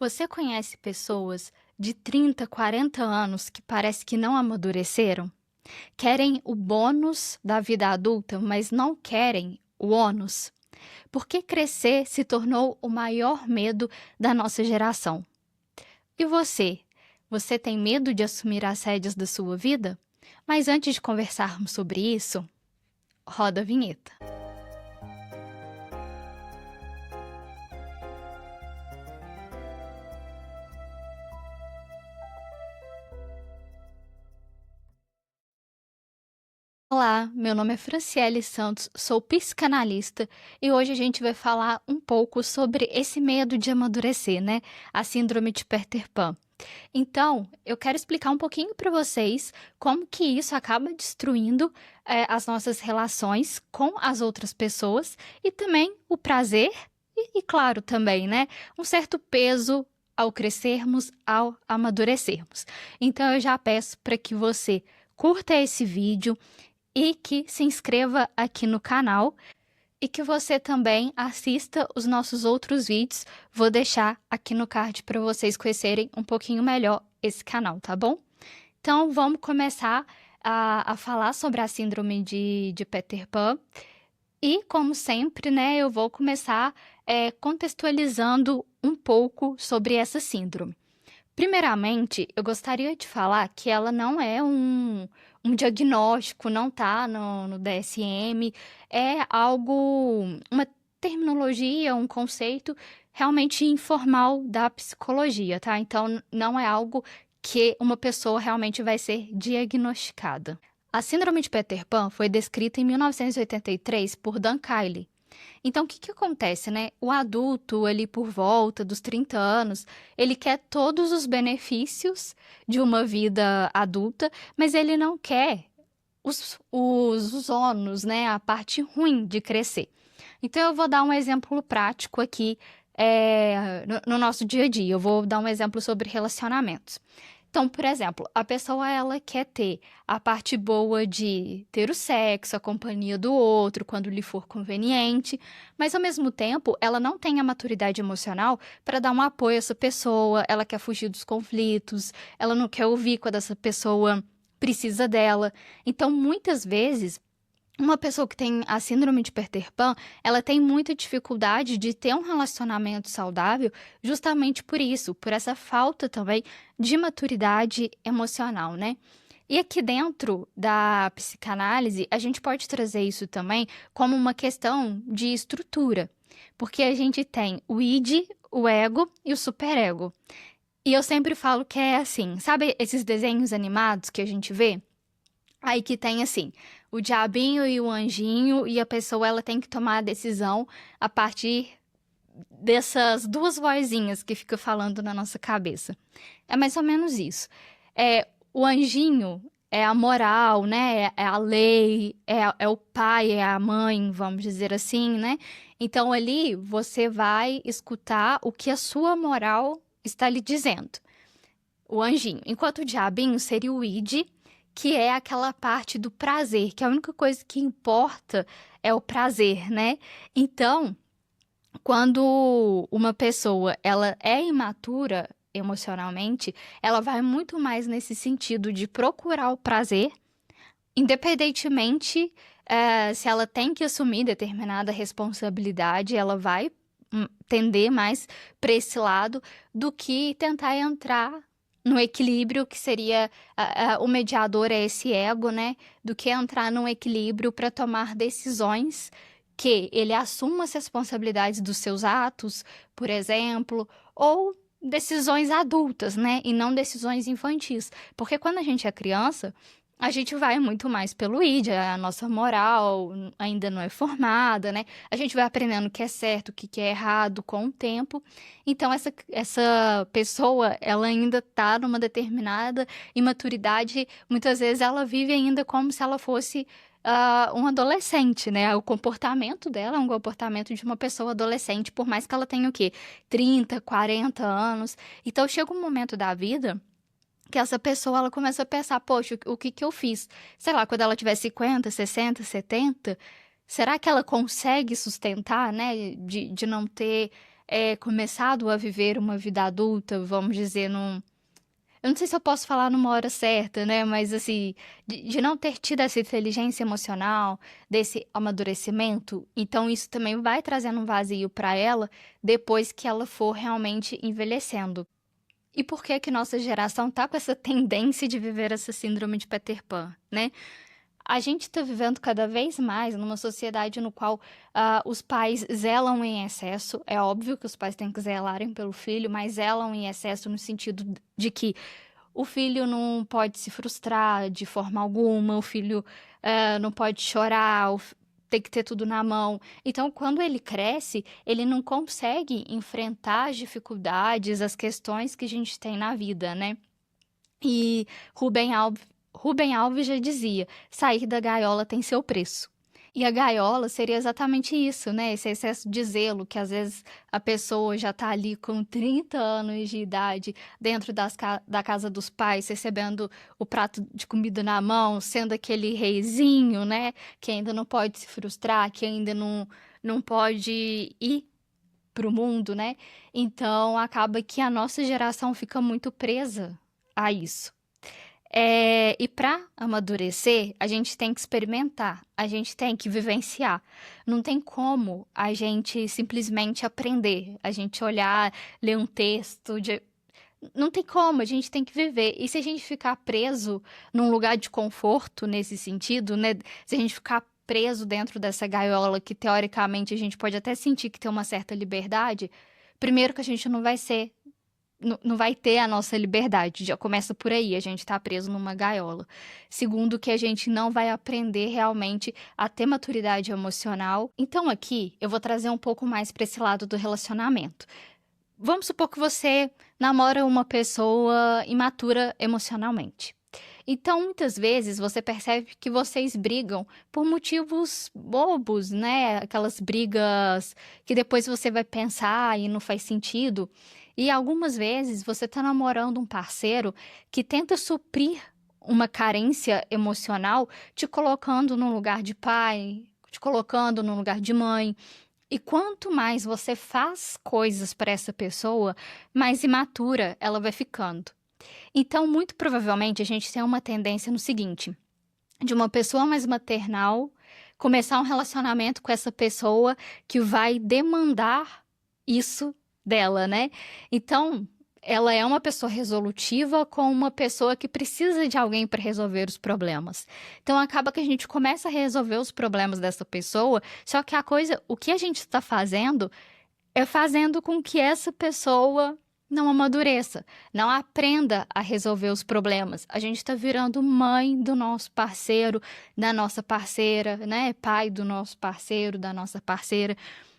Você conhece pessoas de 30, 40 anos que parece que não amadureceram? Querem o bônus da vida adulta, mas não querem o ônus? Por que crescer se tornou o maior medo da nossa geração? E você? Você tem medo de assumir as rédeas da sua vida? Mas antes de conversarmos sobre isso, roda a vinheta. Olá, meu nome é Franciele Santos, sou psicanalista e hoje a gente vai falar um pouco sobre esse medo de amadurecer, né? A síndrome de Peter Pan. Então, eu quero explicar um pouquinho para vocês como que isso acaba destruindo as nossas relações com as outras pessoas e também o prazer claro, também, né? Um certo peso ao crescermos, ao amadurecermos. Então, eu já peço para que você curta esse vídeo e que se inscreva aqui no canal e que você também assista os nossos outros vídeos. Vou deixar aqui no card para vocês conhecerem um pouquinho melhor esse canal, tá bom? Então, vamos começar a falar sobre a síndrome de Peter Pan. E, como sempre, né, eu vou começar contextualizando um pouco sobre essa síndrome. Primeiramente, eu gostaria de falar que ela não é um diagnóstico, não tá no DSM, é algo, uma terminologia, um conceito realmente informal da psicologia, tá? Então, não é algo que uma pessoa realmente vai ser diagnosticada. A síndrome de Peter Pan foi descrita em 1983 por Dan Kiley. Então, o que que acontece, né? O adulto, ali por volta dos 30 anos, ele quer todos os benefícios de uma vida adulta, mas ele não quer os ônus, né? A parte ruim de crescer. Então, eu vou dar um exemplo prático aqui, no nosso dia a dia. Eu vou dar um exemplo sobre relacionamentos. Então, por exemplo, a pessoa ela quer ter a parte boa de ter o sexo, a companhia do outro, quando lhe for conveniente, mas ao mesmo tempo ela não tem a maturidade emocional para dar um apoio a essa pessoa, ela quer fugir dos conflitos, ela não quer ouvir quando essa pessoa precisa dela. Então, muitas vezes uma pessoa que tem a síndrome de Peter Pan, ela tem muita dificuldade de ter um relacionamento saudável justamente por isso, por essa falta também de maturidade emocional, né? E aqui dentro da psicanálise, a gente pode trazer isso também como uma questão de estrutura, porque a gente tem o id, o ego e o superego. E eu sempre falo que é assim, sabe esses desenhos animados que a gente vê? Aí que tem assim, o diabinho e o anjinho, e a pessoa ela tem que tomar a decisão a partir dessas duas vozinhas que fica falando na nossa cabeça. É mais ou menos isso. O anjinho é a moral, né? É a lei, é o pai, é a mãe, vamos dizer assim, né? Então ali você vai escutar o que a sua moral está lhe dizendo, o anjinho. Enquanto o diabinho seria o id, que é aquela parte do prazer, que a única coisa que importa é o prazer, né? Então, quando uma pessoa ela é imatura emocionalmente, ela vai muito mais nesse sentido de procurar o prazer, independentemente se ela tem que assumir determinada responsabilidade, ela vai tender mais para esse lado do que tentar entrar no equilíbrio, que seria o mediador é esse ego, né? Do que entrar num equilíbrio para tomar decisões que ele assuma as responsabilidades dos seus atos, por exemplo, ou decisões adultas, né? E não decisões infantis. Porque quando a gente é criança, a gente vai muito mais pelo id, a nossa moral ainda não é formada, né? A gente vai aprendendo o que é certo, o que é errado com o tempo. Então, essa pessoa, ela ainda está numa determinada imaturidade. Muitas vezes ela vive ainda como se ela fosse um adolescente, né? O comportamento dela é um comportamento de uma pessoa adolescente, por mais que ela tenha o quê? 30, 40 anos. Então, chega um momento da vida que essa pessoa ela começa a pensar, poxa, o que que eu fiz? Sei lá, quando ela tiver 50, 60, 70, será que ela consegue sustentar, né? De não ter começado a viver uma vida adulta, vamos dizer, eu não sei se eu posso falar numa hora certa, né, mas assim, de não ter tido essa inteligência emocional, desse amadurecimento, então isso também vai trazendo um vazio para ela, depois que ela for realmente envelhecendo. E por que que nossa geração tá com essa tendência de viver essa síndrome de Peter Pan, né? A gente está vivendo cada vez mais numa sociedade no qual os pais zelam em excesso. É óbvio que os pais têm que zelarem pelo filho, mas zelam em excesso no sentido de que o filho não pode se frustrar de forma alguma, o filho não pode chorar, tem que ter tudo na mão. Então, quando ele cresce, ele não consegue enfrentar as dificuldades, as questões que a gente tem na vida, né? E Rubem Alves já dizia: sair da gaiola tem seu preço. E a gaiola seria exatamente isso, né? Esse excesso de zelo, que às vezes a pessoa já tá ali com 30 anos de idade, dentro da casa dos pais, recebendo o prato de comida na mão, sendo aquele reizinho, né? Que ainda não pode se frustrar, que ainda não pode ir pro mundo, né? Então acaba que a nossa geração fica muito presa a isso. E para amadurecer, a gente tem que experimentar, a gente tem que vivenciar. Não tem como a gente simplesmente aprender, a gente olhar, ler um texto. Não tem como, a gente tem que viver. E se a gente ficar preso num lugar de conforto nesse sentido, né? Se a gente ficar preso dentro dessa gaiola que teoricamente a gente pode até sentir que tem uma certa liberdade, primeiro que a gente não vai ser não vai ter a nossa liberdade, já começa por aí, a gente tá preso numa gaiola. Segundo, que a gente não vai aprender realmente a ter maturidade emocional. Então aqui eu vou trazer um pouco mais para esse lado do relacionamento. Vamos supor que você namora uma pessoa imatura emocionalmente. Então, muitas vezes você percebe que vocês brigam por motivos bobos, né? Aquelas brigas que depois você vai pensar e não faz sentido. E algumas vezes você está namorando um parceiro que tenta suprir uma carência emocional, te colocando no lugar de pai, te colocando no lugar de mãe. E quanto mais você faz coisas para essa pessoa, mais imatura ela vai ficando. Então, muito provavelmente, a gente tem uma tendência no seguinte: de uma pessoa mais maternal começar um relacionamento com essa pessoa que vai demandar isso dela, né? Então, ela é uma pessoa resolutiva com uma pessoa que precisa de alguém para resolver os problemas. Então, acaba que a gente começa a resolver os problemas dessa pessoa, só que o que a gente está fazendo é fazendo com que essa pessoa não amadureça, não aprenda a resolver os problemas. A gente está virando mãe do nosso parceiro, da nossa parceira, né? Pai do nosso parceiro, da nossa parceira.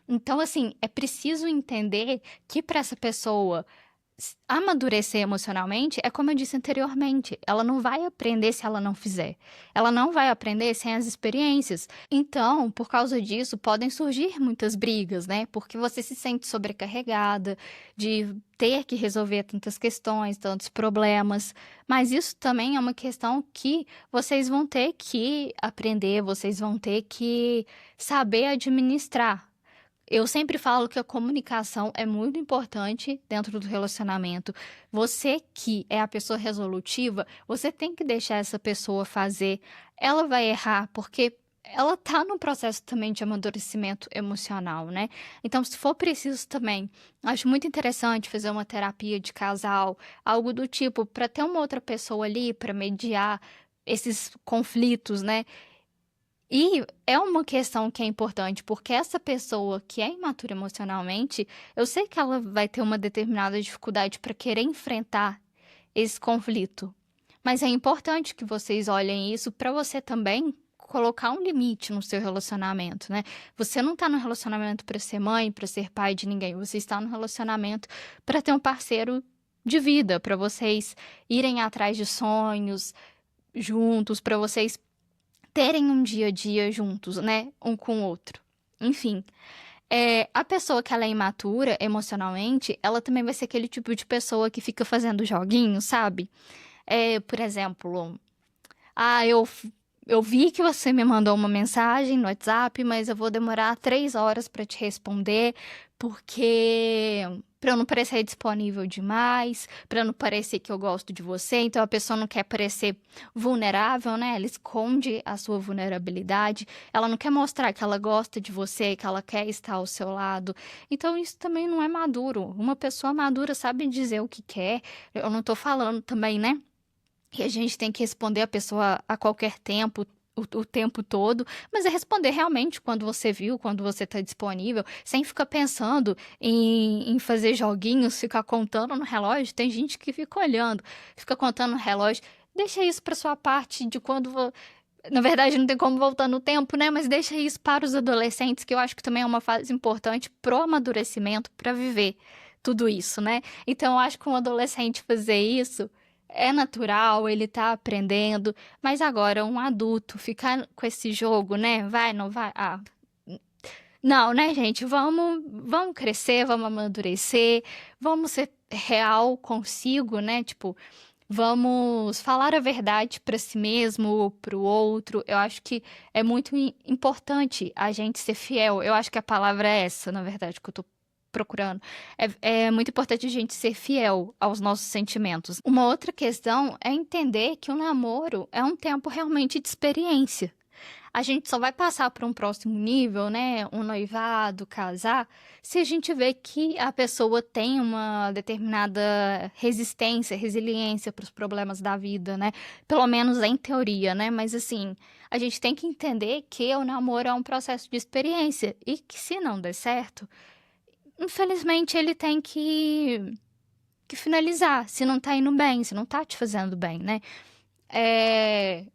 Então, assim, é preciso entender que para essa pessoa amadurecer emocionalmente, é como eu disse anteriormente, ela não vai aprender se ela não fizer. Ela não vai aprender sem as experiências. Então, por causa disso, podem surgir muitas brigas, né? Porque você se sente sobrecarregada de ter que resolver tantas questões, tantos problemas. Mas isso também é uma questão que vocês vão ter que aprender, vocês vão ter que saber administrar. Eu sempre falo que a comunicação é muito importante dentro do relacionamento. Você que é a pessoa resolutiva, você tem que deixar essa pessoa fazer. Ela vai errar porque ela tá num processo também de amadurecimento emocional, né? Então, se for preciso também, acho muito interessante fazer uma terapia de casal, algo do tipo, para ter uma outra pessoa ali para mediar esses conflitos, né? E é uma questão que é importante, porque essa pessoa que é imatura emocionalmente, eu sei que ela vai ter uma determinada dificuldade para querer enfrentar esse conflito. Mas é importante que vocês olhem isso para você também colocar um limite no seu relacionamento, né? Você não está no relacionamento para ser mãe, para ser pai de ninguém. Você está no relacionamento para ter um parceiro de vida, para vocês irem atrás de sonhos juntos, para vocês terem um dia a dia juntos, né? Um com o outro. Enfim, a pessoa que ela é imatura emocionalmente, ela também vai ser aquele tipo de pessoa que fica fazendo joguinho, sabe? Por exemplo, eu vi que você me mandou uma mensagem no WhatsApp, mas eu vou demorar 3 horas para te responder, porque para eu não parecer disponível demais, para não parecer que eu gosto de você, então a pessoa não quer parecer vulnerável, né? Ela esconde a sua vulnerabilidade, ela não quer mostrar que ela gosta de você, que ela quer estar ao seu lado. Então isso também não é maduro. Uma pessoa madura sabe dizer o que quer. Eu não tô falando também, né? Que a gente tem que responder a pessoa a qualquer tempo, o tempo todo, mas é responder realmente quando você viu, quando você está disponível, sem ficar pensando em fazer joguinhos, ficar contando no relógio. Tem gente que fica olhando, fica contando no relógio. Deixa isso para sua parte de quando. Na verdade, não tem como voltar no tempo, né? Mas deixa isso para os adolescentes, que eu acho que também é uma fase importante pro amadurecimento, para viver tudo isso, né? Então, eu acho que um adolescente fazer isso é natural, ele tá aprendendo, mas agora um adulto ficar com esse jogo, né? Vai, não vai? Ah, não, né, gente? Vamos crescer, vamos amadurecer, vamos ser real consigo, né? Tipo, vamos falar a verdade para si mesmo, para o outro. Eu acho que é muito importante a gente ser fiel. Eu acho que a palavra é essa, na verdade, que eu tô procurando. É muito importante a gente ser fiel aos nossos sentimentos. Uma outra questão é entender que o namoro é um tempo realmente de experiência. A gente só vai passar para um próximo nível, né, um noivado, casar, se a gente vê que a pessoa tem uma determinada resistência, resiliência para os problemas da vida, né? Pelo menos em teoria, né? Mas assim, a gente tem que entender que o namoro é um processo de experiência e que se não der certo, infelizmente ele tem que finalizar, se não tá indo bem, se não tá te fazendo bem, né? É,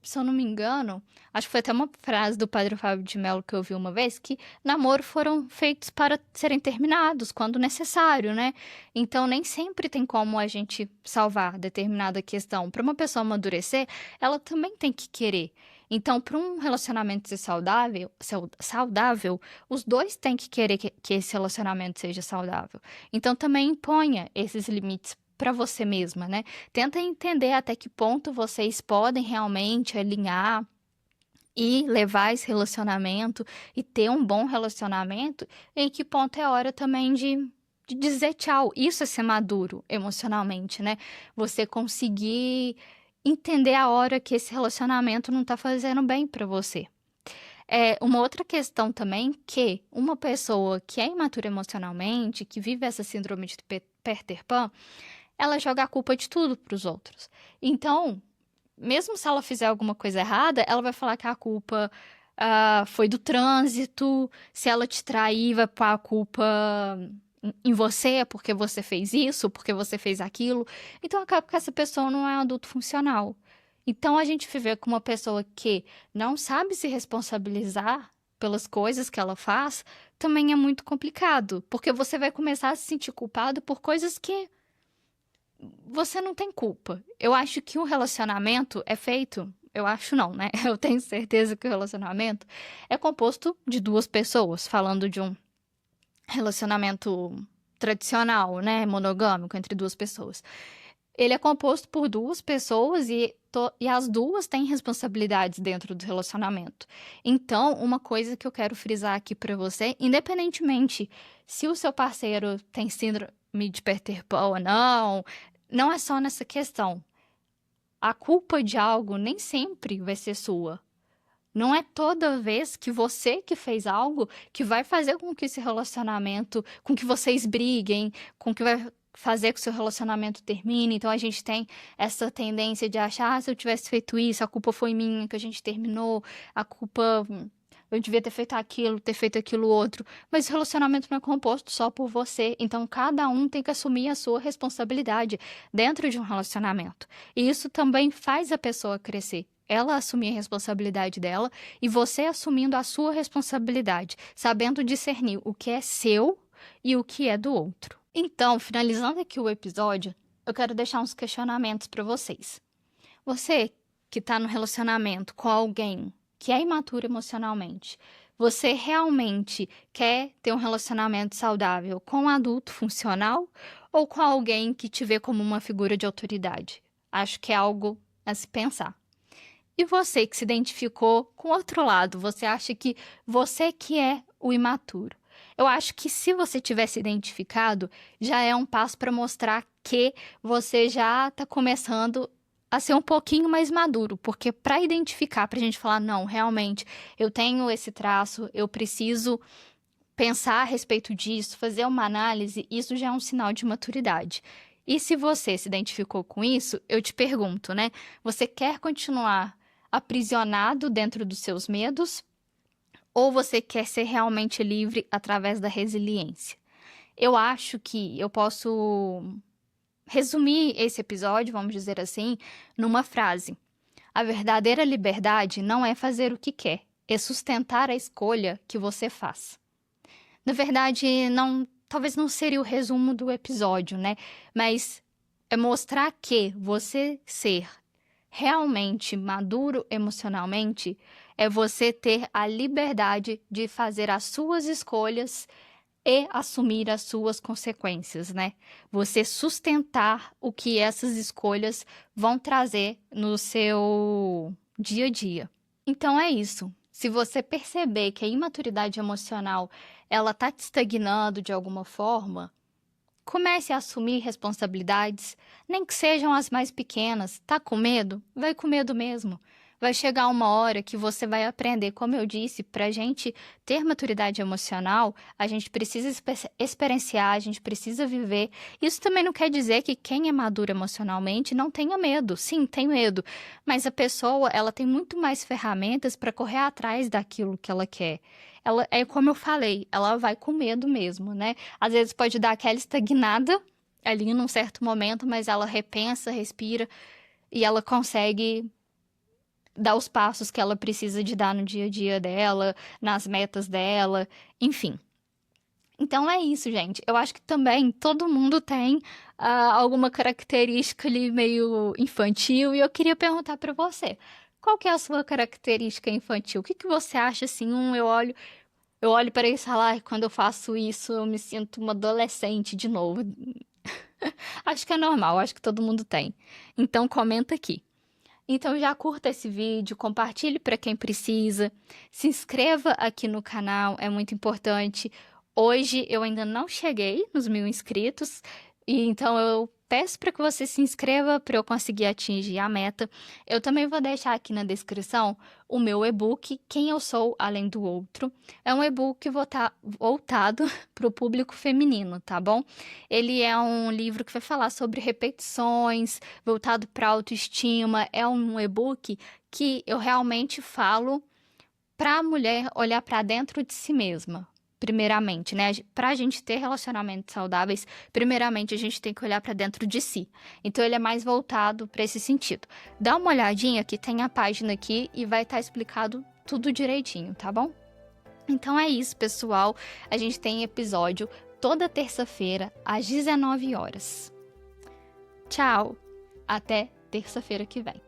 se eu não me engano, acho que foi até uma frase do Padre Fábio de Mello que eu vi uma vez, que namoros foram feitos para serem terminados quando necessário, né? Então nem sempre tem como a gente salvar determinada questão. Para uma pessoa amadurecer, ela também tem que querer. Então, para um relacionamento ser saudável, os dois têm que querer que esse relacionamento seja saudável. Então, também imponha esses limites para você mesma, né? Tenta entender até que ponto vocês podem realmente alinhar e levar esse relacionamento e ter um bom relacionamento, e em que ponto é hora também de dizer tchau. Isso é ser maduro emocionalmente, né? Você conseguir entender a hora que esse relacionamento não tá fazendo bem para você. É uma outra questão também que uma pessoa que é imatura emocionalmente, que vive essa síndrome de Peter Pan, ela joga a culpa de tudo para os outros. Então, mesmo se ela fizer alguma coisa errada, ela vai falar que a culpa foi do trânsito. Se ela te trair, vai pôr a culpa em você, porque você fez isso, porque você fez aquilo. Então, acaba que essa pessoa não é um adulto funcional. Então, a gente viver com uma pessoa que não sabe se responsabilizar pelas coisas que ela faz também é muito complicado, porque você vai começar a se sentir culpado por coisas que você não tem culpa. Eu acho que um relacionamento é feito. Eu acho não, né? Eu tenho certeza que o relacionamento é composto de duas pessoas, falando de um relacionamento tradicional, né? Monogâmico entre duas pessoas. Ele é composto por duas pessoas e as duas têm responsabilidades dentro do relacionamento. Então, uma coisa que eu quero frisar aqui pra você, independentemente se o seu parceiro tem síndrome de Peter Pan ou não, não é só nessa questão. A culpa de algo nem sempre vai ser sua. Não é toda vez que você que fez algo que vai fazer com que esse relacionamento, com que vocês briguem, com que vai fazer que o seu relacionamento termine. Então a gente tem essa tendência de achar, se eu tivesse feito isso, a culpa foi minha, que a gente terminou, a culpa eu devia ter feito aquilo outro. Mas o relacionamento não é composto só por você. Então cada um tem que assumir a sua responsabilidade dentro de um relacionamento. E isso também faz a pessoa crescer. Ela assumir a responsabilidade dela e você assumindo a sua responsabilidade, sabendo discernir o que é seu e o que é do outro. Então, finalizando aqui o episódio, eu quero deixar uns questionamentos para vocês. Você que está no relacionamento com alguém que é imaturo emocionalmente, você realmente quer ter um relacionamento saudável com um adulto funcional ou com alguém que te vê como uma figura de autoridade? Acho que é algo a se pensar. E você que se identificou com o outro lado, você acha que você que é o imaturo? Eu acho que se você tivesse identificado, já é um passo para mostrar que você já está começando a ser um pouquinho mais maduro, porque para identificar, para a gente falar, não, realmente, eu tenho esse traço, eu preciso pensar a respeito disso, fazer uma análise, isso já é um sinal de maturidade. E se você se identificou com isso, eu te pergunto, né? Você quer continuar aprisionado dentro dos seus medos ou você quer ser realmente livre através da resiliência? Eu acho que eu posso resumir esse episódio, vamos dizer assim, numa frase. A verdadeira liberdade não é fazer o que quer, é sustentar a escolha que você faz. Na verdade, não, talvez não seria o resumo do episódio, né? Mas é mostrar que você ser realmente maduro emocionalmente é você ter a liberdade de fazer as suas escolhas e assumir as suas consequências, né? Você sustentar o que essas escolhas vão trazer no seu dia a dia. Então é isso. Se você perceber que a imaturidade emocional ela tá te estagnando de alguma forma, comece a assumir responsabilidades, nem que sejam as mais pequenas. Tá com medo? Vai com medo mesmo. Vai chegar uma hora que você vai aprender, como eu disse, para a gente ter maturidade emocional, a gente precisa experienciar, a gente precisa viver. Isso também não quer dizer que quem é maduro emocionalmente não tenha medo. Sim, tem medo, mas a pessoa ela tem muito mais ferramentas para correr atrás daquilo que ela quer. Ela é como eu falei, ela vai com medo mesmo, né? Às vezes pode dar aquela estagnada ali num certo momento, mas ela repensa, respira e ela consegue dar os passos que ela precisa de dar no dia a dia dela, nas metas dela, enfim. Então é isso, gente. Eu acho que também todo mundo tem alguma característica ali meio infantil e eu queria perguntar para você, qual que é a sua característica infantil? O que que você acha assim? Eu olho para isso e falo, "Ai, quando eu faço isso, eu me sinto uma adolescente de novo." Acho que é normal, acho que todo mundo tem. Então comenta aqui. Então já curta esse vídeo, compartilhe para quem precisa, se inscreva aqui no canal, é muito importante. Hoje eu ainda não cheguei nos 1.000 inscritos, e então eu peço para que você se inscreva para eu conseguir atingir a meta. Eu também vou deixar aqui na descrição o meu e-book, Quem Eu Sou Além do Outro. É um e-book voltado para o público feminino, tá bom? Ele é um livro que vai falar sobre repetições, voltado para autoestima. É um e-book que eu realmente falo para a mulher olhar para dentro de si mesma. Primeiramente, né? Para a gente ter relacionamentos saudáveis, primeiramente a gente tem que olhar para dentro de si. Então ele é mais voltado para esse sentido. Dá uma olhadinha que tem a página aqui e vai estar explicado tudo direitinho, tá bom? Então é isso, pessoal. A gente tem episódio toda terça-feira às 19 horas. Tchau. Até terça-feira que vem.